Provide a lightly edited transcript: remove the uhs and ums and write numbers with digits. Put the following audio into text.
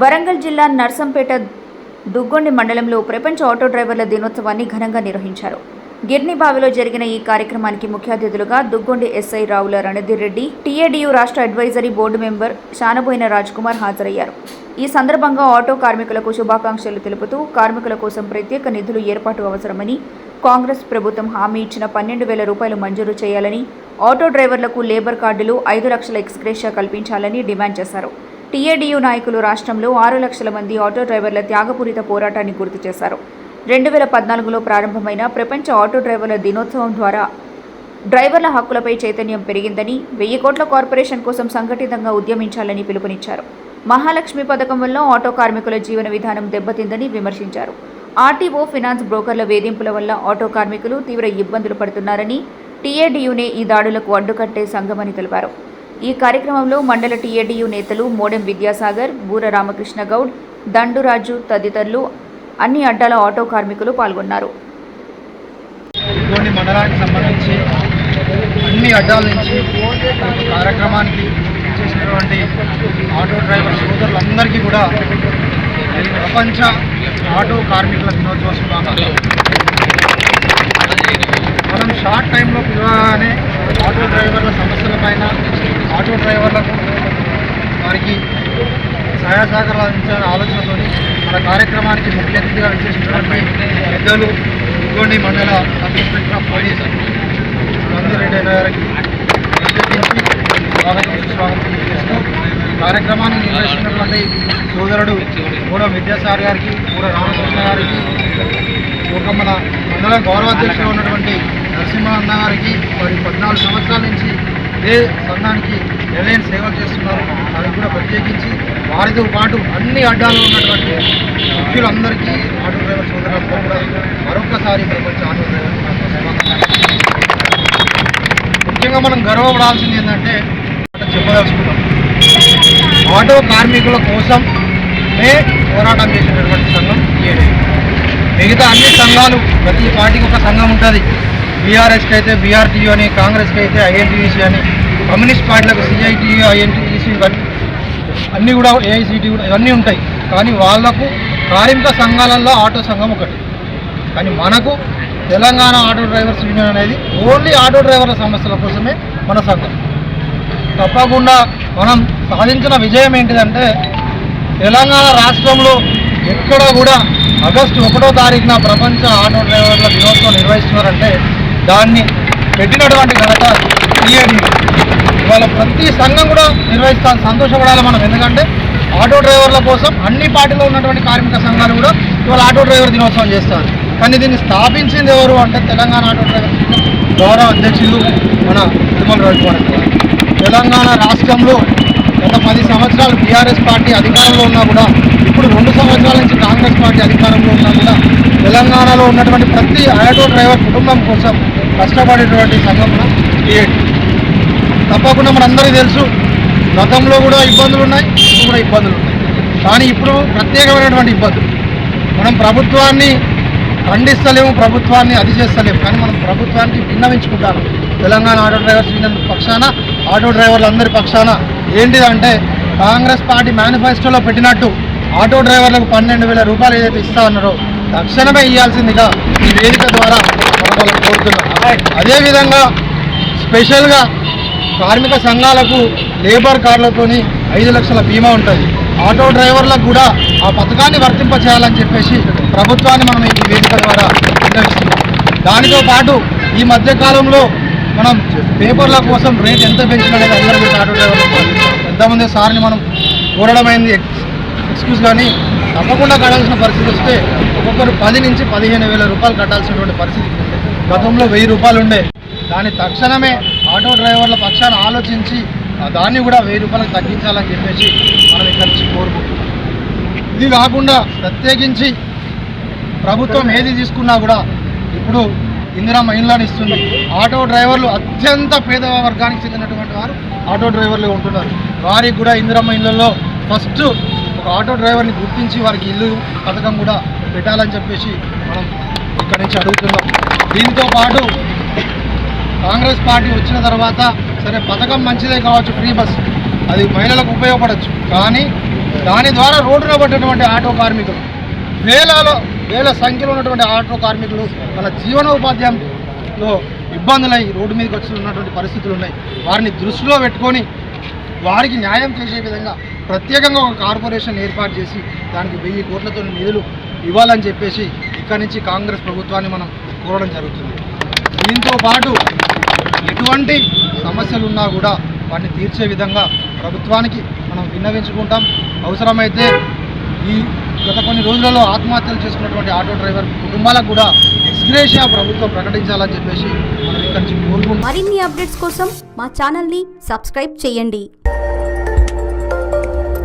వరంగల్ జిల్లా నర్సంపేట దుగ్గొండి మండలంలో ప్రపంచ ఆటో డ్రైవర్ల దినోత్సవాన్ని ఘనంగా నిర్వహించారు. గిర్నిబావిలో జరిగిన ఈ కార్యక్రమానికి ముఖ్య అతిథులుగా దుగ్గొండి ఎస్ఐ రావుల రణధీర్ రెడ్డి, టీఏడీయూ రాష్ట్ర advisory board member Shanaboina Raj Kumar హాజరయ్యారు. ఈ సందర్భంగా ఆటో కార్మికులకు శుభాకాంక్షలు తెలుపుతూ కార్మికుల కోసం ప్రత్యేక నిధులు ఏర్పాటు అవసరమని, కాంగ్రెస్ ప్రభుత్వం హామీ ఇచ్చిన 12,000 రూపాయలు మంజూరు చేయాలని, ఆటో డ్రైవర్లకు లేబర్ కార్డులు 5 లక్షల ఎక్స్గ్రేషియా కల్పించాలని డిమాండ్ చేశారు. టీఏడీయూ నాయకులు రాష్ట్రంలో 6 లక్షల మంది ఆటో డ్రైవర్ల త్యాగపూరిత పోరాటాన్ని గుర్తు చేశారు. 2014లో ప్రారంభమైన ప్రపంచ ఆటో డ్రైవర్ల దినోత్సవం ద్వారా డ్రైవర్ల హక్కులపై చైతన్యం పెరిగిందని, 1000 కోట్ల కార్పొరేషన్ కోసం సంఘటితంగా ఉద్యమించాలని పిలుపునిచ్చారు. మహాలక్ష్మి పథకం వల్ల ఆటో కార్మికుల జీవన విధానం దెబ్బతిందని విమర్శించారు. ఆర్టీఓ, ఫినాన్స్ బ్రోకర్ల వేధింపుల వల్ల ఆటో కార్మికులు తీవ్ర ఇబ్బందులు పడుతున్నారని, టీఏడీయూనే ఈ దాడులకు అడ్డుకట్టే సంఘమని తెలిపారు. ఈ కార్యక్రమంలో మండల టీఏడీయూ నేతలు మోడెం విద్యాసాగర్, బూర రామకృష్ణ గౌడ్, దండురాజు తదితరులు, అన్ని అడ్డాల ఆటో కార్మికులు పాల్గొన్నారు. మండలానికి సంబంధించి అన్ని అడ్డాల నుంచి కార్యక్రమానికి చేసినటువంటి ఆటో డ్రైవర్ సోదరులందరికీ కూడా ప్రపంచ ఆటో కార్మికుల దినోత్సవ శుభాకాంక్షలు. మనం షార్ట్ టైంలో పిలవగానే ఆటో డ్రైవర్ల సమస్యలపైన, ఆటో డ్రైవర్లకు వారికి సహాయ సహకారాలు అందించాలనే ఆలోచనతో మన కార్యక్రమానికి ముఖ్య అతిథిగా విచ్చేసినటువంటి పెద్దలు దుగ్గొండి మండల sub inspector of police Randhir Reddy గారికి ప్రత్యేకించి స్వాగతం చేస్తూ కార్యక్రమాన్ని నిర్వహిస్తున్నటువంటి సోదరుడు మోడెం విద్యాసాగర్ గారికి, బూర రామకృష్ణ గారికి, మన మండల గౌరవాధ్యక్షులు ఉన్నటువంటి నరసింహన్న గారికి, మరి 14 సంవత్సరాల నుంచి ఇదే సంఘానికి ఎలాంటి సేవలు చేస్తున్నారు వారికి కూడా ప్రత్యేకించి, వారితో పాటు అన్ని అడ్డాల్లో ఉన్నటువంటి ముఖ్యులందరికీ, ఆటో డ్రైవర్ సోదరులందరూ కూడా మరొకసారి ప్రపంచ ఆటో డ్రైవర్ ముఖ్యంగా మనం గర్వపడాల్సింది ఏంటంటే చెప్పదలుచుకున్నాం, ఆటో కార్మికుల కోసమే పోరాటం చేసినటువంటి సంఘం టీఏడీయూ. మిగతా అన్ని సంఘాలు ప్రతి పార్టీకి ఒక సంఘం ఉంటుంది. బీఆర్ఎస్కి అయితే బీఆర్టీయూ అని, కాంగ్రెస్కి అయితే ఐఎన్టీయూసీ అని, కమ్యూనిస్ట్ పార్టీలకు సిఐటియు, ఐఎన్టీయూసీ అన్నీ కూడా, ఏఐసిటి కూడా ఇవన్నీ ఉంటాయి. కానీ వాళ్లకు కార్మిక సంఘాలలో ఆటో సంఘం ఒకటి. కానీ మనకు తెలంగాణ ఆటో డ్రైవర్స్ యూనియన్ అనేది ఓన్లీ ఆటో డ్రైవర్ల సమస్యల కోసమే మన సంఘం. తప్పకుండా మనం సాధించిన విజయం ఏంటిదంటే, తెలంగాణ రాష్ట్రంలో ఎక్కడ కూడా ఆగస్టు 1వ తారీఖున ప్రపంచ ఆటో డ్రైవర్ల దినోత్సవం నిర్వహిస్తున్నారంటే దాన్ని పెట్టినటువంటి ఘనత టీఏడీయూ. ఇవాళ ప్రతి సంఘం కూడా నిర్వహిస్తాను, సంతోషపడాలి మనం. ఎందుకంటే ఆటో డ్రైవర్ల కోసం అన్ని పార్టీలో ఉన్నటువంటి కార్మిక సంఘాలు కూడా ఇవాళ ఆటో డ్రైవర్ దినోత్సవం చేస్తారు. కానీ దీన్ని స్థాపించింది ఎవరు అంటే తెలంగాణ ఆటో డ్రైవర్ గౌరవ అధ్యక్షులు మన తిరుమల రాజకుమార్ గారు. తెలంగాణ రాష్ట్రంలో గత 10 సంవత్సరాలు బీఆర్ఎస్ పార్టీ అధికారంలో ఉన్నా కూడా, ఇప్పుడు 2 సంవత్సరాల నుంచి కాంగ్రెస్ పార్టీ అధికారంలో ఉన్నా కూడా, తెలంగాణలో ఉన్నటువంటి ప్రతి ఆటో డ్రైవర్ కుటుంబం కోసం కష్టపడేటువంటి సంఘం టీఏడీయూ. తప్పకుండా మనందరికీ తెలుసు, గతంలో కూడా ఇబ్బందులు ఉన్నాయి, ఇప్పుడు కూడా ఇబ్బందులు ఉన్నాయి. కానీ ఇప్పుడు ప్రత్యేకమైనటువంటి ఇబ్బందులు. మనం ప్రభుత్వాన్ని ఖండిస్తలేము, ప్రభుత్వాన్ని అది చేస్తలేము, కానీ మనం ప్రభుత్వానికి విన్నవించుకుంటాను. తెలంగాణ ఆటో డ్రైవర్స్ యూనియన్ పక్షాన, ఆటో డ్రైవర్లందరి పక్షాన ఏంటిదంటే, కాంగ్రెస్ పార్టీ మేనిఫెస్టోలో పెట్టినట్టు ఆటో డ్రైవర్లకు 12,000 రూపాయలు ఏదైతే ఇస్తా ఉన్నారో తక్షణమే ఇవ్వాల్సిందిగా ఈ వేదిక ద్వారా మనం వాళ్ళకి కోరుతున్నాం. అదేవిధంగా స్పెషల్గా కార్మిక సంఘాలకు లేబర్ కార్డులతోని 5 లక్షల బీమా ఉంటుంది. ఆటో డ్రైవర్లకు కూడా ఆ పథకాన్ని వర్తింపచేయాలని చెప్పేసి ప్రభుత్వాన్ని మనం ఈ వేదిక ద్వారా నిర్ణయిస్తున్నాం. దానితో పాటు ఈ మధ్యకాలంలో మనం పేపర్ల కోసం రేట్ ఎంత పెంచిననేది అందరూ ఆటో డ్రైవర్లు ఎంతమంది సార్ని మనం కోరడమైంది ఎక్స్క్యూజ్, కానీ తప్పకుండా కట్టాల్సిన పరిస్థితి వస్తే ఒక్కొక్కరు 10 నుంచి 15,000 రూపాయలు కట్టాల్సినటువంటి పరిస్థితి ఉండే. గతంలో 1000 రూపాయలు ఉండే. దాన్ని తక్షణమే ఆటో డ్రైవర్ల పక్షాన ఆలోచించి దాన్ని కూడా 1000 రూపాయలకు తగ్గించాలని చెప్పేసి మనం ఇక్కడి నుంచి కోరుకుంటున్నాం. ఇది కాకుండా ప్రత్యేకించి ప్రభుత్వం ఏది తీసుకున్నా కూడా ఇప్పుడు ఇందిరమ్మ ఇండ్లను ఇస్తుంది. ఆటో డ్రైవర్లు అత్యంత పేద వర్గానికి చెందినటువంటి వారు ఆటో డ్రైవర్లు ఉంటున్నారు. వారికి కూడా ఇందిరమ్మ ఇళ్లలో ఫస్ట్ ఒక ఆటో డ్రైవర్ని గుర్తించి వారికి ఇల్లు పథకం కూడా పెట్టాలని చెప్పేసి మనం ఇక్కడి నుంచి అడుగుతున్నాం. దీంతో పాటు కాంగ్రెస్ పార్టీ వచ్చిన తర్వాత సరే పథకం మంచిదే కావచ్చు, ఫ్రీ బస్ అది మహిళలకు ఉపయోగపడవచ్చు, కానీ దాని ద్వారా రోడ్డున పడ్డటువంటి ఆటో కార్మికులు వేల సంఖ్యలో ఉన్నటువంటి ఆటో కార్మికులు వాళ్ళ జీవనోపాధ్యాయంలో ఇబ్బందులై రోడ్డు మీదకి వచ్చి ఉన్నటువంటి పరిస్థితులు ఉన్నాయి. వారిని దృష్టిలో పెట్టుకొని వారికి న్యాయం చేసే విధంగా ప్రత్యేకంగా ఒక కార్పొరేషన్ ఏర్పాటు చేసి దానికి 1000 కోట్లతో నిధులు ఇవ్వాలని చెప్పేసి ఇక్కడి నుంచి కాంగ్రెస్ ప్రభుత్వాన్ని మనం కోరడం జరుగుతుంది. దీంతో పాటు ఎటువంటి సమస్యలు ఉన్నా కూడా వాటిని తీర్చే విధంగా ప్రభుత్వానికి మనం విన్నవించుకుంటాం. అవసరమైతే ఈ గత కొన్ని రోజులలో ఆత్మహత్యలు చేసుకున్నటువంటి ఆటో డ్రైవర్ కుటుంబాలకు కూడా ఎక్స్గ్రేషియా ప్రభుత్వం ప్రకటించాలని చెప్పేసి మనం ఇక్కడి నుంచి కోరుకుంటున్నాం. మరిన్ని అప్డేట్స్ కోసం మా ఛానల్ని సబ్స్క్రైబ్ చేయండి.